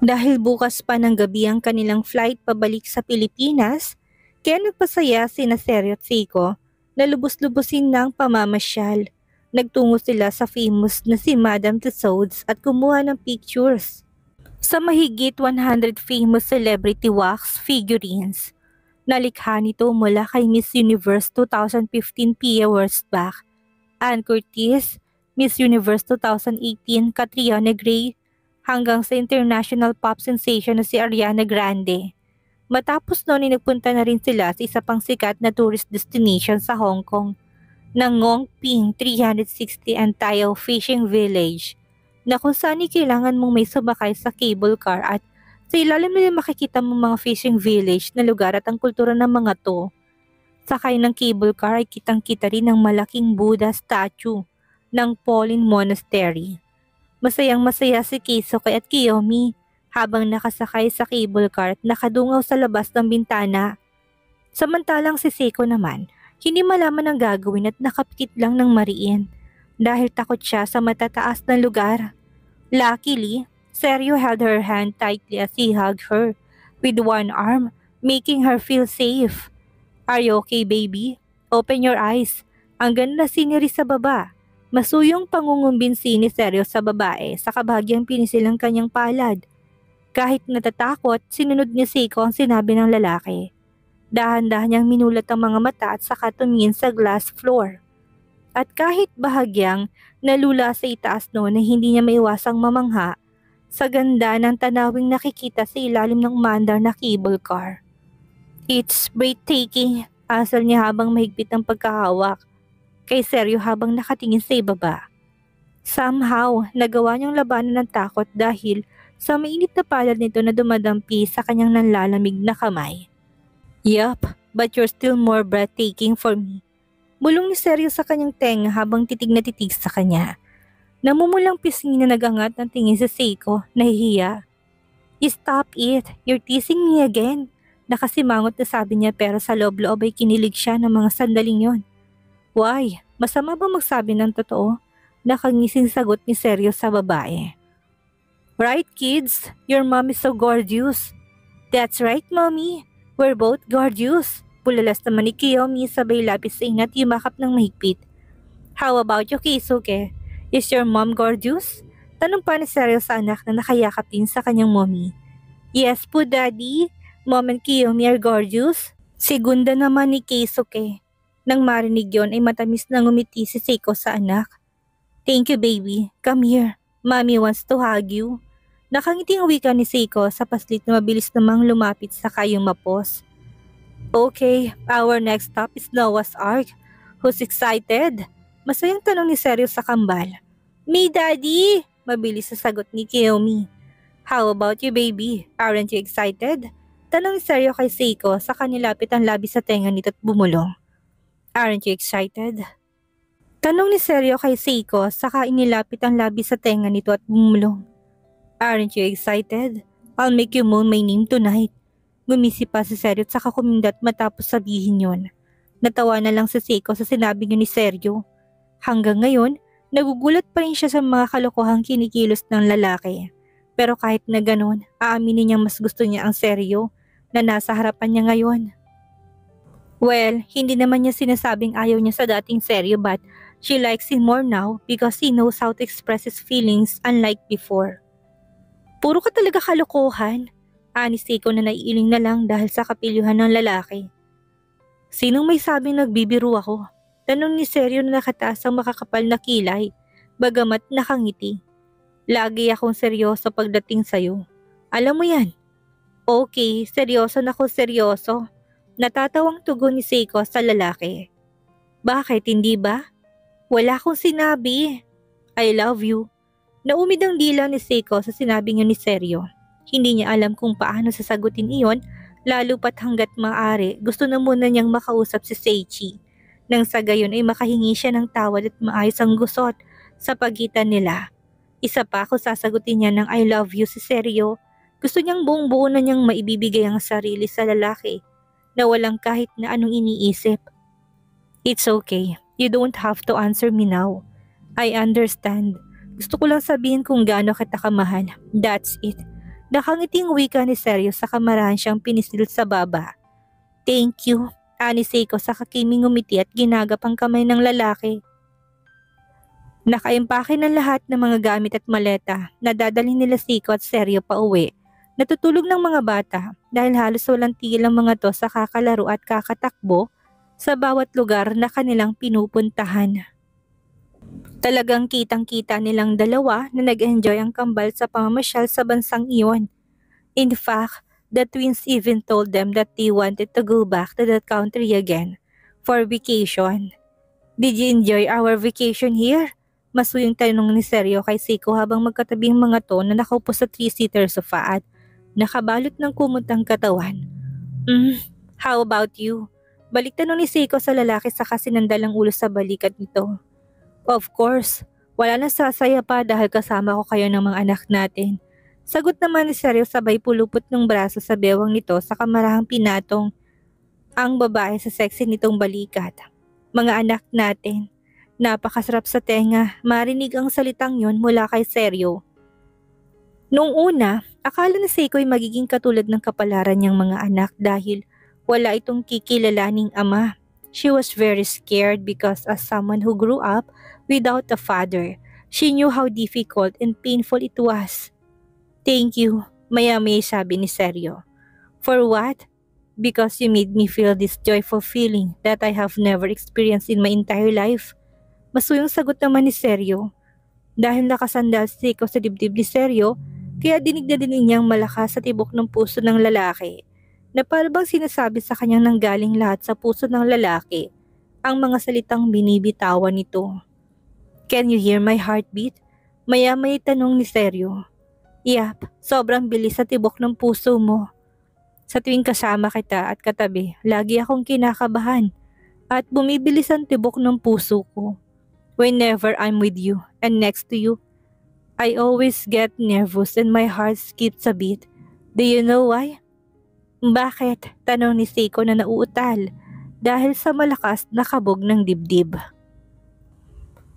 Dahil bukas pa ng gabi ang kanilang flight pabalik sa Pilipinas, kaya nagpasaya sina Seryo at Seiko na lubos-lubosin ng pamamasyal. Nagtungo sila sa famous na si Madame Tussauds at kumuha ng pictures sa mahigit 100 famous celebrity wax figurines. Nalikha nito mula kay Miss Universe 2015 Pia Wurtzbach, Ann Curtis, Miss Universe 2018 Catriona Gray, hanggang sa international pop sensation na si Ariana Grande. Matapos noon ay nagpunta na rin sila sa isa pang sikat na tourist destination sa Hong Kong, ng Ngongping 360 and Taiao Fishing Village, na kung saan kailangan mong may sumakay sa cable car at sa ilalim nila makikita mong mga fishing village na lugar at ang kultura ng mga to. Sakay ng cable car ay kitang-kita rin ang malaking Buddha statue ng Pauline Monastery. Masayang-masaya si Keisuke at Kiyomi habang nakasakay sa cable car at nakadungaw sa labas ng bintana. Samantalang si Seiko naman, hindi malaman ang gagawin at nakapikit lang ng mariin dahil takot siya sa matataas na lugar. Luckily, Seryo held her hand tightly as he hugged her with one arm, making her feel safe. "Are you okay, baby? Open your eyes. Ang ganda scenery sa baba." Masuyong pangungumbinsi ni Seryo sa babae sa kabahagyang pinisil ang kanyang palad. Kahit natatakot, sinunod ni Seiko ang sinabi ng lalaki. Dahan-dahan niyang minulat ang mga mata at saka tumingin sa glass floor. At kahit bahagyang nalula sa itaas noon na hindi niya maiwasang mamangha sa ganda ng tanawing nakikita sa ilalim ng umaandar na cable car. "It's breathtaking," asal niya habang mahigpit ang pagkahawak kay Seryo habang nakatingin sa ibaba. Somehow, nagawa niyang labanan ng takot dahil sa mainit na palad nito na dumadampi sa kanyang nanlalamig na kamay. "Yup, but you're still more breathtaking for me." Bulong ni Seryo sa kanyang tenga habang titig na titig sa kanya. Namumulang pisngi na nagangat ng tingin sa Seiko, nahihiya. "Stop it, you're teasing me again." Nakasimangot na sabi niya pero sa loob-loob ay kinilig siya ng mga sandaling yon. "Why? Masama ba magsabi ng totoo?" Nakangising sagot ni Seryo sa babae. "Right kids, your mom is so gorgeous." "That's right mommy, we're both gorgeous." Pulalas naman ni Kiyomi sabay lapis sa inat yumakap ng mahigpit. "How about you Keisuke? Is your mom gorgeous?" Tanong pa ni Seryo sa anak na nakayakap din sa kanyang mommy. "Yes po daddy, mom and Kiyomi are gorgeous." Segunda naman ni Keisuke. Nang marinig yon ay matamis na ngumiti si Seiko sa anak. "Thank you baby, come here. Mommy wants to hug you." Nakangiting wika ni Seiko sa paslit na mabilis namang lumapit sa kayong mapos. "Okay, our next stop is Noah's Ark. Who's excited?" Masayang tanong ni Seryo sa kambal. "Me daddy!" Mabilis sa sagot ni Kiyomi. "How about you baby? Aren't you excited?" Tanong ni Seryo kay Seiko sa kanilapit ang labi sa tenga nito at bumulong. "Aren't you excited?" Tanong ni Seryo kay Seiko saka inilapit ang labi sa tenga nito at bumulong. "Aren't you excited? I'll make you moan my name tonight." Gumisi pa si Seryo at saka kumindat matapos sabihin yon. Natawa na lang si Seiko sa sinabi niya ni Seryo. Hanggang ngayon, nagugulat pa rin siya sa mga kalokohang kinikilos ng lalaki. Pero kahit na ganun, aaminin niyang mas gusto niya ang Seryo na nasa harapan niya ngayon. Well, hindi naman niya sinasabing ayaw niya sa dating Seryo but she likes him more now because he knows how to express his feelings unlike before. "Puro ka talaga kalokohan," ani Seiko na naiiling na lang dahil sa kapilyuhan ng lalaki. "Sinong may sabing nagbibiro ako?" Tanong ni Seryo na nakataas ang makakapal na kilay, bagamat nakangiti. "Lagi akong seryoso pagdating sa'yo. Alam mo yan." "Okay, seryoso na ko seryoso." Natatawang tugon ni Seiko sa lalaki. "Bakit, hindi ba?" "Wala akong sinabi." "I love you." Naumid ang dila ni Seiko sa sinabi niya ni Seryo. Hindi niya alam kung paano sasagutin iyon, lalo pat hanggat maaari gusto na muna niyang makausap si Seichi. Nang sa gayon ay makahingi siya ng tawad at maayos ang gusot sa pagitan nila. Isa pa kung sasagutin niya ng I love you si Seryo, Gusto niyang buong buo na niyang maibibigay ang sarili sa lalaki na walang kahit na anong iniisip. It's okay. You don't have to answer me now. I understand. Gusto ko lang sabihin kung gaano kita kamahal. That's it. Nakangiting wika ni Seryo sa kamarahan siyang pinisil sa baba. Thank you. Ani Seiko sa kakiming umiti at ginagapang kamay ng lalaki. Nakaimpake ng lahat ng mga gamit at maleta na dadalhin nila Seiko at Seryo pa uwi. Natutulog ng mga bata dahil halos walang tigil ang mga to sa kakalaro at kakatakbo sa bawat lugar na kanilang pinupuntahan. Talagang kitang-kita nilang dalawa na nag-enjoy ang kambal sa pamamasyal sa bansang iyon. In fact, the twins even told them that they wanted to go back to that country again for vacation. Did you enjoy our vacation here? Masuyong tanong ni Seryo kay Seiko habang magkatabi ang mga to na nakaupo sa 3-seater sofa at nakabalot ng kumutang katawan. How about you? Balik tanong ni Seiko sa lalaki sa kasinandalang ulo sa balikat nito. Of course, wala na sasaya pa dahil kasama ko kayo ng mga anak natin. Sagot naman ni Seryo sabay pulupot ng braso sa bewang nito sa kamarahang pinatong ang babae sa sexy nitong balikat. Mga anak natin. Napakasarap sa tenga, marinig ang salitang yon mula kay Seryo. Noong una, akala ni Seiko ay magiging katulad ng kapalaran niyang mga anak dahil wala itong kikilalaning ama. She was very scared because as someone who grew up without a father, she knew how difficult and painful it was. Thank you, maya-maya sabi ni Seryo. For what? Because you made me feel this joyful feeling that I have never experienced in my entire life. Masuyong sagot naman ni Seryo. Dahil nakasandal si Seiko sa dibdib ni Seryo, kaya dinig na dinig niyang malakas sa tibok ng puso ng lalaki na parang sinasabi sa kanyang nanggaling lahat sa puso ng lalaki ang mga salitang binibitawan nito. Can you hear my heartbeat? Maya-may tanong ni Seryo. Yap, sobrang bilis sa tibok ng puso mo. Sa tuwing kasama kita at katabi, lagi akong kinakabahan at bumibilis ang tibok ng puso ko. Whenever I'm with you and next to you, I always get nervous and my heart skips a beat. Do you know why? Bakit? Tanong ni Seiko na nauutal dahil sa malakas na kabog ng dibdib.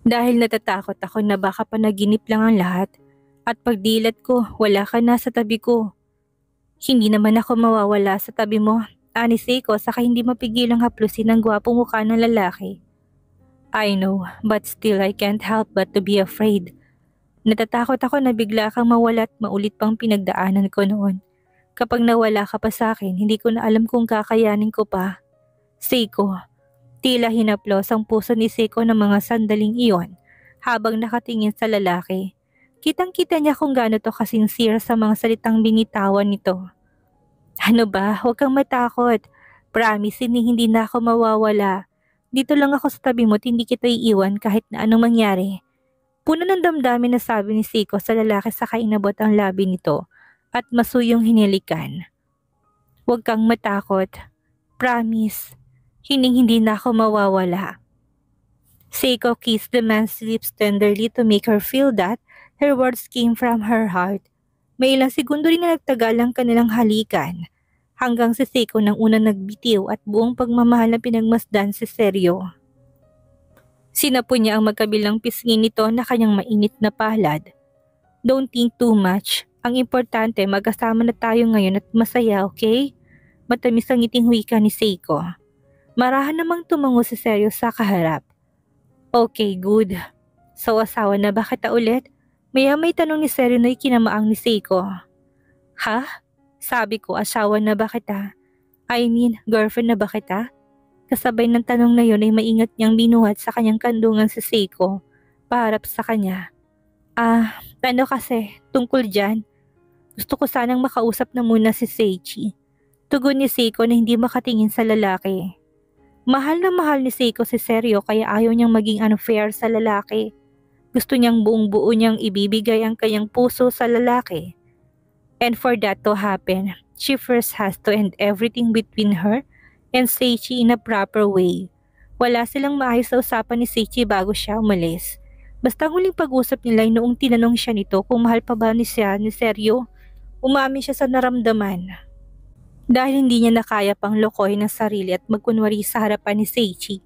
Dahil natatakot ako na baka panaginip lang ang lahat at pagdilat ko wala ka na sa tabi ko. Hindi naman ako mawawala sa tabi mo, ani Seiko saka hindi mapigilang haplusin ang gwapong mukha ng lalaki. I know, but still I can't help but to be afraid. Natatakot ako na bigla kang mawala at maulit pang pinagdaanan ko noon. Kapag nawala ka pa sa akin, hindi ko na alam kung kakayanin ko pa. Seiko. Tila hinaplos ang puso ni Seiko ng mga sandaling iyon habang nakatingin sa lalaki. Kitang-kita niya kung gaano to kasincere sa mga salitang binitawan nito. Ano ba? Huwag kang matakot. Promise, hindi na ako mawawala. Dito lang ako sa tabi mo at hindi kita iiwan kahit na anong mangyari. Puno ng damdamin na sabi ni Seiko sa lalaki sa kainabot ang labi nito at masuyong hinilikan. Huwag kang matakot. Promise, hindi na ako mawawala. Seiko kissed the man's lips tenderly to make her feel that her words came from her heart. May ilang segundo rin na nagtagal ang kanilang halikan. Hanggang si Seiko nang una nagbitiw at buong pagmamahal na pinagmasdan si Seryo. Sinapo niya ang magkabilang pisngi nito na kanyang mainit na palad. Don't think too much. Ang importante magkasama na tayo ngayon at masaya, okay? Matamis ang ngiting wika ni Seiko. Marahan namang tumango si Seryo sa kaharap. Okay, good. So asawa na ba kita ulit? Maya-may tanong ni Seryo na ikinamaang ni Seiko. Ha? Sabi ko, asawa na ba kita? I mean, girlfriend na ba kita? Kasabay ng tanong na yun ay maingat niyang binuhat sa kanyang kandungan si Seiko, paharap sa kanya. Ano kasi, tungkol dyan? Gusto ko sanang makausap na muna si Seichi. Tugon ni Seiko na hindi makatingin sa lalaki. Mahal na mahal ni Seiko si Seryo kaya ayaw niyang maging unfair sa lalaki. Gusto niyang buong buo niyang ibibigay ang kanyang puso sa lalaki. And for that to happen, she first has to end everything between her and Seichi in a proper way. Wala silang maayos sa usapan ni Seichi bago siya umalis. Basta ang huling pag-usap nila ay noong tinanong siya nito kung mahal pa ba ni Seryo Umamin siya sa naramdaman dahil hindi niya nakaya pang lokohin ang sarili at magkunwari sa harapan ni Seichi.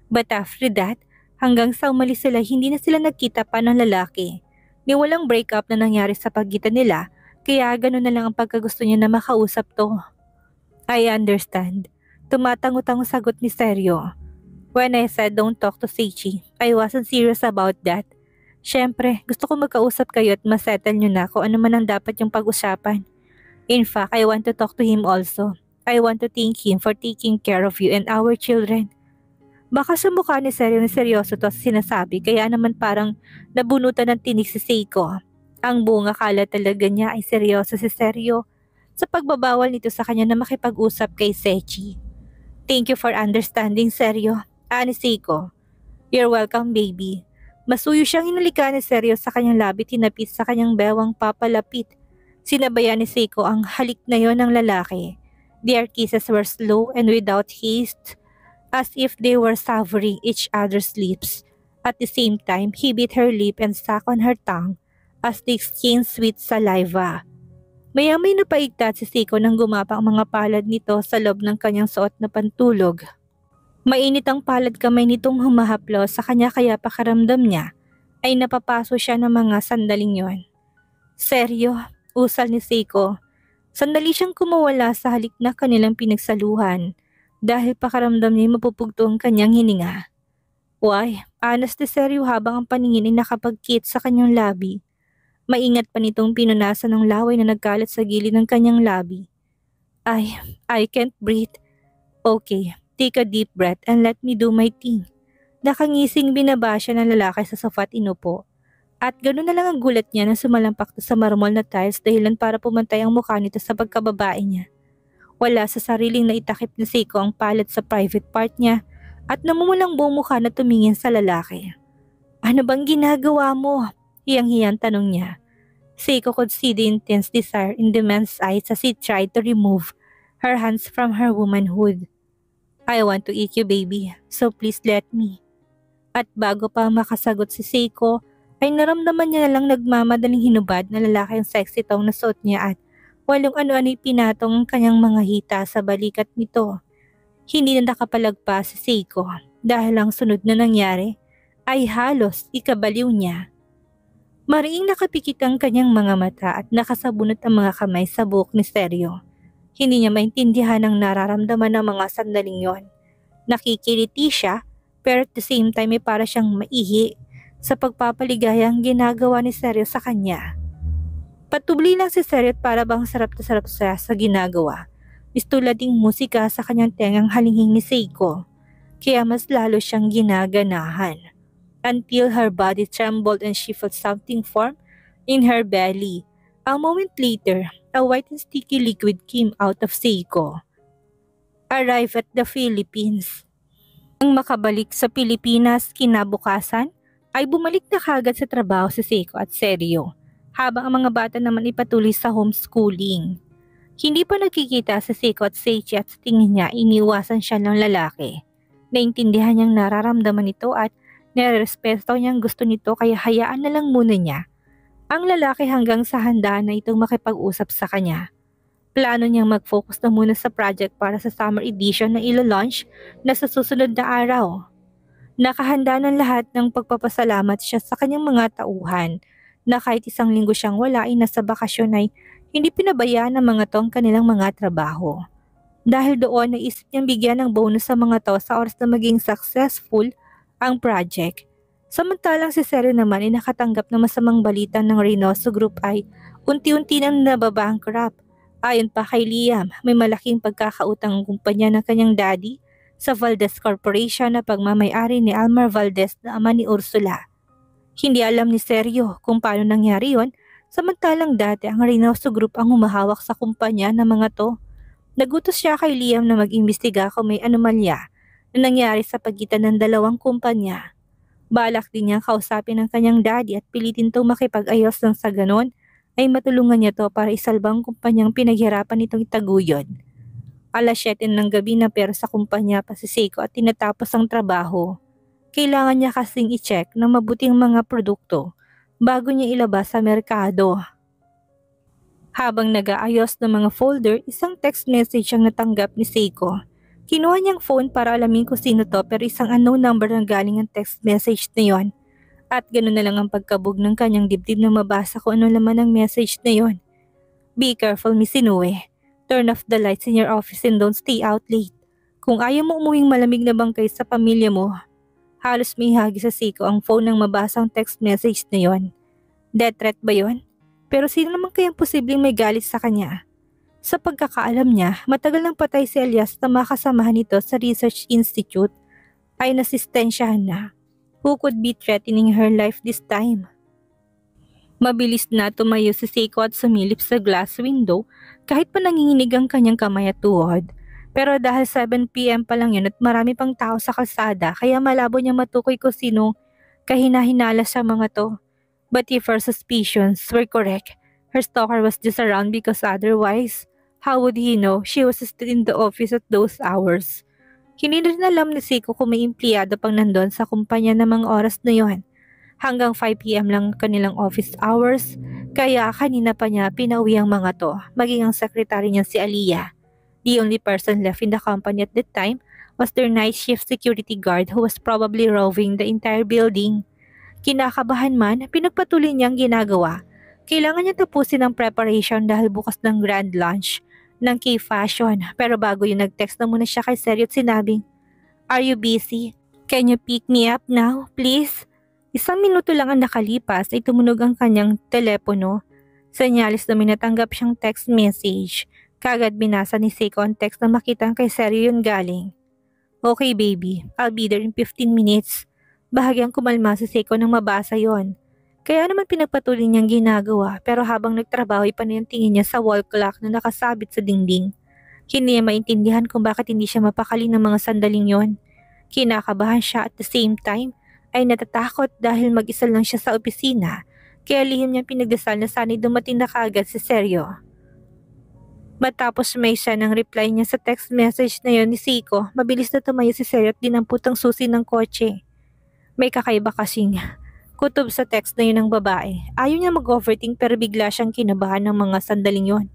But after that, hanggang sa umalis sila hindi na sila nagkita pa ng lalaki. May walang breakup na nangyari sa pagitan nila, kaya gano'n na lang ang pagkagusto niya na makausap to. I understand. Tumatango-tango sagot ni Seryo. When I said don't talk to Seichi, I wasn't serious about that. Siyempre, gusto ko magkausap kayo at masettle nyo na kung ano man ang dapat yung pag-usapan. In fact, I want to talk to him also. I want to thank him for taking care of you and our children. Baka sa mukha ni Seryo na seryoso to sa sinasabi kaya naman parang nabunutan ng tinig si Seiko. Ang buong akala talaga niya ay seryoso si Seryo sa pagbabawal nito sa kanya na makipag-usap kay Sechi. Thank you for understanding, Seryo. Ni Seiko. You're welcome, baby. Masuyo siyang hinalikan ni Seryo sa kanyang labi tinapit sa kanyang bewang papalapit. Sinabayan ni Seiko ang halik na yon ng lalaki. Their kisses were slow and without haste, as if they were savoring each other's lips. At the same time, he bit her lip and sucked on her tongue as they exchanged sweet saliva. Maya-may napaigtat si Seiko nang gumapang mga palad nito sa loob ng kanyang suot na pantulog. Mainit ang palad kamay nitong humahaplo sa kanya kaya pakaramdam niya ay napapaso siya ng mga sandaling yon. Seryo, usal ni Seiko. Sandali siyang kumawala sa halik na kanilang pinagsaluhan dahil pakaramdam niya mapupugto ang kanyang hininga. Why, anas ni Seryo habang ang paningin ay nakapagkit sa kanyang labi. Maingat pa nitong pinunasan ng laway na nagkalat sa gilid ng kanyang labi. I can't breathe. Okay, take a deep breath and let me do my thing. Nakangising binaba siya ng lalaki sa sofa at inupo. At ganoon na lang ang gulat niya na sumalampak sa marmol na tiles dahilan para pumantay ang mukha nito sa pagkababae niya. Wala sa sariling naitakip ni Seiko ang palad sa private part niya at namumulang buong mukha na tumingin sa lalaki. Ano bang ginagawa mo? Hiyang-hiyang tanong niya. Seiko could see the intense desire in the man's eyes as he tried to remove her hands from her womanhood. I want to eat you, baby, so please let me. At bago pa makasagot si Seiko, ay naramdaman niya na lang nagmamadaling hinubad na lalaki ang sexy tong na suot niya at walong ano-ano'y pinatong ang kanyang mga hita sa balikat nito. Hindi na nakapalagpas si Seiko dahil ang sunod na nangyari ay halos ikabaliw niya. Mariing nakapikit ang kanyang mga mata at nakasabunot ang mga kamay sa buhok ni Seryo. Hindi niya maintindihan ang nararamdaman ng mga sandaling yon. Nakikiliti siya pero at the same time ay para siyang maihi sa pagpapaligayang ginagawa ni Seryo sa kanya. Patubli lang si Seryo at para bang sarap na sarap siya sa ginagawa. Istulad ding musika sa kanyang tengang halinging ni Seiko. Kaya mas lalo siyang ginaganahan. Until her body trembled and she felt something form in her belly. A moment later, a white and sticky liquid came out of Seiko. Arrive at the Philippines. Nang makabalik sa Pilipinas kinabukasan, ay bumalik na kagad sa trabaho si Seiko at Seryo, habang ang mga bata naman ipatuloy sa homeschooling. Hindi pa nakikita si Seiko at Seichi at sa tingin niya iniwasan siya ng lalaki. Naintindihan niyang nararamdaman nito at nirespeto niyang gusto nito kaya hayaan na lang muna niya ang lalaki hanggang sa handa na itong makipag-usap sa kanya. Plano niyang mag-focus na muna sa project para sa summer edition na ilo-launch na sa susunod na araw. Nakahanda ng lahat ng pagpapasalamat siya sa kanyang mga tauhan na kahit isang linggo siyang wala ay nasa bakasyon ay hindi pinabayaan ng mga to ang kanilang mga trabaho. Dahil doon naisip niyang bigyan ng bonus sa mga to sa oras na maging successful ang project. Samantalang si Seryo naman ay nakatanggap ng masamang balita ng Reynoso Group ay unti-unti nang nababankrupt. Ayon pa kay Liam, may malaking pagkakautang ang kumpanya ng kanyang daddy sa Valdez Corporation na pagmamay-ari ni Almar Valdez na ama ni Ursula. Hindi alam ni Seryo kung paano nangyari yon, samantalang dati ang Reynoso Group ang humahawak sa kumpanya ng mga to. Nagutos siya kay Liam na mag-imbestiga kung may anomalya na nangyari sa pagitan ng dalawang kumpanya. Balak din niyang kausapin ang kanyang daddy at pilitin itong makipag-ayos nang sa ganon ay matulungan niya to para isalbang kumpanyang pinaghirapan nitong itaguyod. Alas 7 ng gabi na pero sa kumpanya pa si Seiko at tinatapos ang trabaho. Kailangan niya kasing i-check ng mabuting mga produkto bago niya ilabas sa merkado. Habang nag-aayos ng mga folder, isang text message ang natanggap ni Seiko. Kinuha niyang phone para alamin kung sino to pero isang unknown number ang galing ang text message na yon. At ganoon na lang ang pagkabog ng kanyang dibdib na mabasa kung ano laman ng message na yon. Be careful, Miss Inoue. Turn off the lights in your office and don't stay out late. Kung ayaw mo umuwing malamig na bangkay sa pamilya mo. Halos may hagi sa Seiko ang phone ng mabasang text message na yon. Death threat ba yon? Pero sino naman kayang posibleng may galit sa kanya? Sa pagkakaalam niya, matagal nang patay si Elias na makasamahan nito sa Research Institute ay nasistensyahan na. Who could be threatening her life this time? Mabilis na tumayo si Seiko at sumilip sa glass window kahit pa nanginginig ang kanyang kamay at tuhod. Pero dahil 7 PM pa lang yun at marami pang tao sa kalsada kaya malabo niya matukoy kung sino kahina-hinala sa mga to. But if her suspicions were correct, her stalker was just around because otherwise, how would he know she was still in the office at those hours? Hindi rin alam ni Seiko kung may empleyado pang nandun sa kumpanya ng mga oras na yon. Hanggang 5 PM lang kanilang office hours, kaya kanina pa niya pinauwi ang mga to, maging ang sekretary niya si Aliyah. The only person left in the company at that time was their night shift security guard who was probably roving the entire building. Kinakabahan man, pinagpatuloy niyang ginagawa. Kailangan niya tapusin ang preparation dahil bukas ng grand lunch ng K-Fashion. Pero bago yun, nag-text na muna siya kay Seryo at sinabing, "Are you busy? Can you pick me up now, please?" 1 minuto lang ang nakalipas ay tumunog ang kanyang telepono. Senyalis na may natanggap siyang text message. Kagad binasa ni Seiko ang text na makita kay Seryo yun galing. "Okay baby, I'll be there in 15 minutes. Bahagyang kumalma si Seiko nang mabasa yon. Kaya naman pinagpatuloy niyang ginagawa pero habang nagtrabaho ay pa yung tingin niya sa wall clock na nakasabit sa dingding. Hindi niya maintindihan kung bakit hindi siya mapakali ng mga sandaling yon. Kinakabahan siya at the same time ay natatakot dahil mag-isa lang siya sa opisina kaya lihim niyang pinagdasal na sana'y dumating na kaagad si Seryo. Matapos may siya ng reply niya sa text message na yon ni Seiko, mabilis na tumayo si Seryo at dinampot ang susi ng kotse. May kakaiba kasing kutob sa text na yun ng babae. Ayaw niya mag-overthink pero bigla siyang kinabahan ng mga sandaling yon.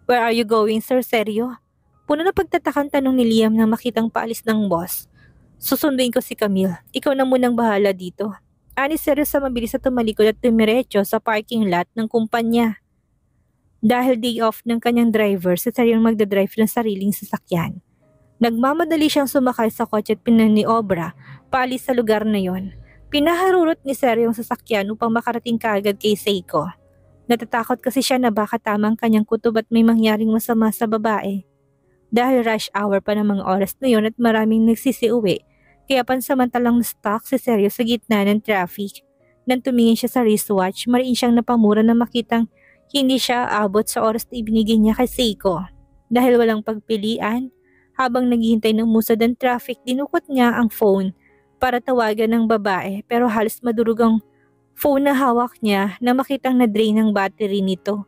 "Where are you going, Sir Seryo?" Puno na pagtatakang tanong ni Liam nang makitang paalis ng boss. "Susunduin ko si Camille. Ikaw na munang bahala dito." Ani Seryo sa mabilis na tumalikod at tumiretso sa parking lot ng kumpanya. Dahil day off ng kanyang driver, si Seryo magdadrive ng sariling sasakyan. Nagmamadali siyang sumakay sa kotse at pinaniobra paalis sa lugar na yon. Pinaharurot ni Seryo yung sasakyan upang makarating kaagad kay Seiko. Natatakot kasi siya na baka tamang kanyang kutob at may mangyaring masama sa babae. Dahil rush hour pa ng mga oras na yon at maraming nagsisiuwi, kaya pansamantalang na-stuck si Seryo sa gitna ng traffic. Nang tumingin siya sa wristwatch, mariin siyang napamura na makitang hindi siya aabot sa oras na ibinigay niya kay Seiko. Dahil walang pagpilian, habang naghihintay ng musad ang traffic, dinukot niya ang phone para tawagan ng babae pero halos madurog ang phone na hawak niya na makitang na-drain ang battery nito.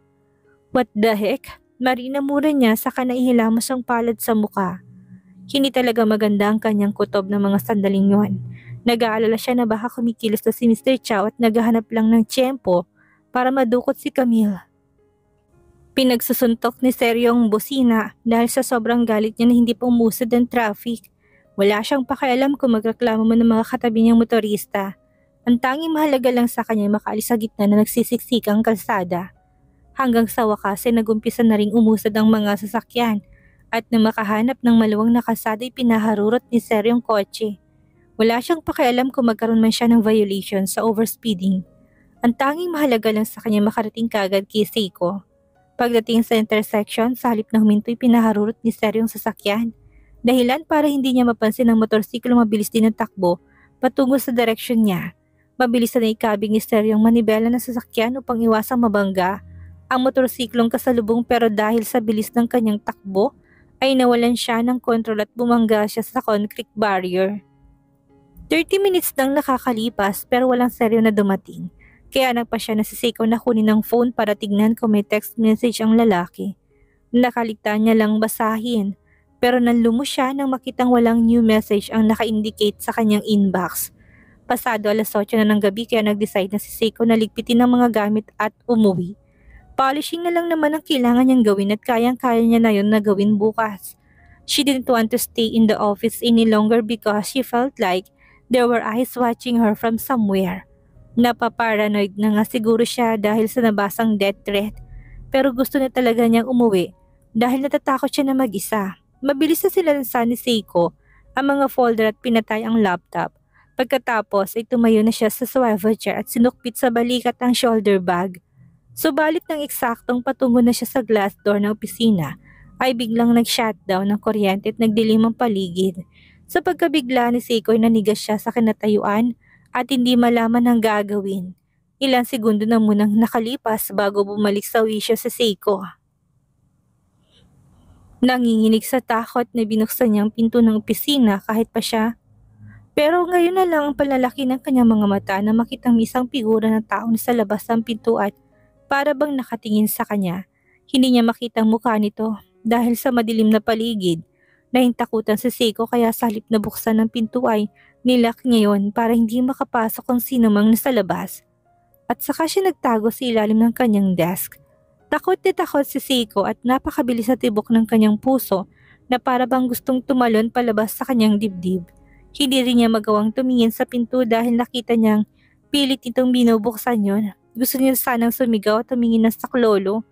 What the heck? Marinamura niya saka naihilamos ang palad sa muka. Hindi talaga maganda ang kanyang kutob ng mga sandaling yon. Nag-aalala siya na baka kumikilos na si Mr. Chow at naghahanap lang ng tiyempo para madukot si Camille. Pinagsusuntok ni Seryo ang busina dahil sa sobrang galit niya na hindi pa umusad ang traffic. Wala siyang pakialam kung magreklamo man ng mga katabi niyang motorista. Ang tanging mahalaga lang sa kanya ay makaalis sa gitna na nagsisisikang kalsada. Hanggang sa wakas ay nagumpisa na ring umusad ang mga sasakyan at nang makahanap ng maluwang na kalsada ay pinaharurot ni Seryo ang kotse. Wala siyang pakialam kung magkaroon man siya ng violation sa overspeeding. Ang tanging mahalaga lang sa kanya makarating kaagad kay Seiko. Pagdating sa intersection, sa halip na huminto ay pinaharurot ni Seryo ang sasakyan. Dahilan para hindi niya mapansin ang motorsiklo mabilis din ang takbo patungo sa direksyon niya. Mabilis na ikabig ni Seryo ang manibela ng sasakyan upang iwasang mabangga ang motorsiklong kasalubong pero dahil sa bilis ng kanyang takbo ay nawalan siya ng kontrol at bumangga siya sa concrete barrier. 30 minutes nang nakakalipas pero walang Seryo na dumating. Kaya nagpa siya na si Seiko na kunin ang phone para tignan kung may text message ang lalaki. Nakaligtaan niya lang basahin pero nanlumo siya nang makitang walang new message ang naka-indicate sa kanyang inbox. Pasado 8:00 na ng gabi kaya nag-decide na si Seiko na ligpitin ang mga gamit at umuwi. Polishing na lang naman ang kailangan niyang gawin at kayang-kaya niya na yun na gawin bukas. She didn't want to stay in the office any longer because she felt like there were eyes watching her from somewhere. Napaparanoid na nga siguro siya dahil sa nabasang death threat, pero gusto na talaga niyang umuwi dahil natatakot siya na mag-isa. Mabilis na sila ng ni Seiko ang mga folder at pinatay ang laptop. Pagkatapos ay tumayo na siya sa swivel chair at sinukpit sa balikat ang shoulder bag. Subalit nang eksaktong patungo na siya sa glass door ng opisina, ay biglang nag-shutdown ng kuryente at nagdilim ang paligid. Sa pagkabigla ni Seiko ay nanigas siya sa kinatayuan at hindi malaman ang gagawin. Ilang segundo na munang nakalipas bago bumalik sa wisyo si Seiko. Nanginginig sa takot na binuksan niya ang pinto ng opisina kahit pa siya. Pero ngayon na lang ang palalaki ng kanyang mga mata na makitang isang figura ng tao sa labas ng pinto at para bang nakatingin sa kanya. Hindi niya makita ang mukha nito dahil sa madilim na paligid. Nahintakutan si Seiko kaya sa halip na buksan ng pinto ay nilak niya yon para hindi makapasok kung sino mang nasa labas. At saka siya nagtago sa ilalim ng kanyang desk. Takot na takot si Seiko at napakabilis na tibok ng kanyang puso na para bang gustong tumalon palabas sa kanyang dibdib. Hindi rin niya magawang tumingin sa pinto dahil nakita niyang pilit itong binubuksan yon. Gusto niya sanang sumigaw at tumingin ng saklolo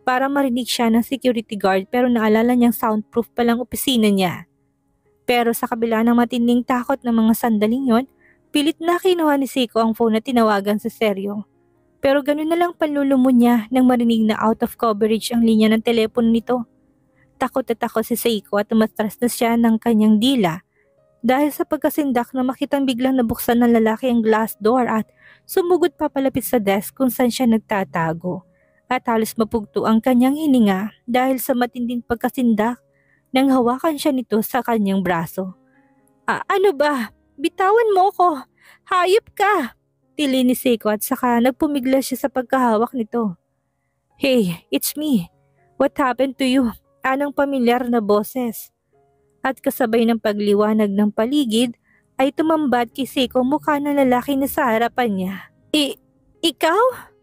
para marinig siya ng security guard pero naalala niyang soundproof palang opisina niya. Pero sa kabila ng matinding takot ng mga sandaling yon, pilit na kinuha ni Seiko ang phone at tinawagan si Seryo. Pero ganun na lang panlulumo niya nang marinig na out of coverage ang linya ng telepono nito. Takot na takot si Seiko at umatras na siya ng kanyang dila dahil sa pagkasindak na makitang biglang nabuksan ng lalaki ang glass door at sumugod papalapit sa desk kung saan siya nagtatago. At halos mapugto ang kanyang hininga dahil sa matinding pagkasindak nang hawakan siya nito sa kanyang braso. Ano ba? Bitawan mo ko! Hayop ka! Tili ni Seiko at saka nagpumigla siya sa pagkahawak nito. Hey, it's me. What happened to you? Anong pamilyar na boses? At kasabay ng pagliwanag ng paligid ay tumambad kay Seiko mukha ng lalaki na sa harapan niya. Ikaw?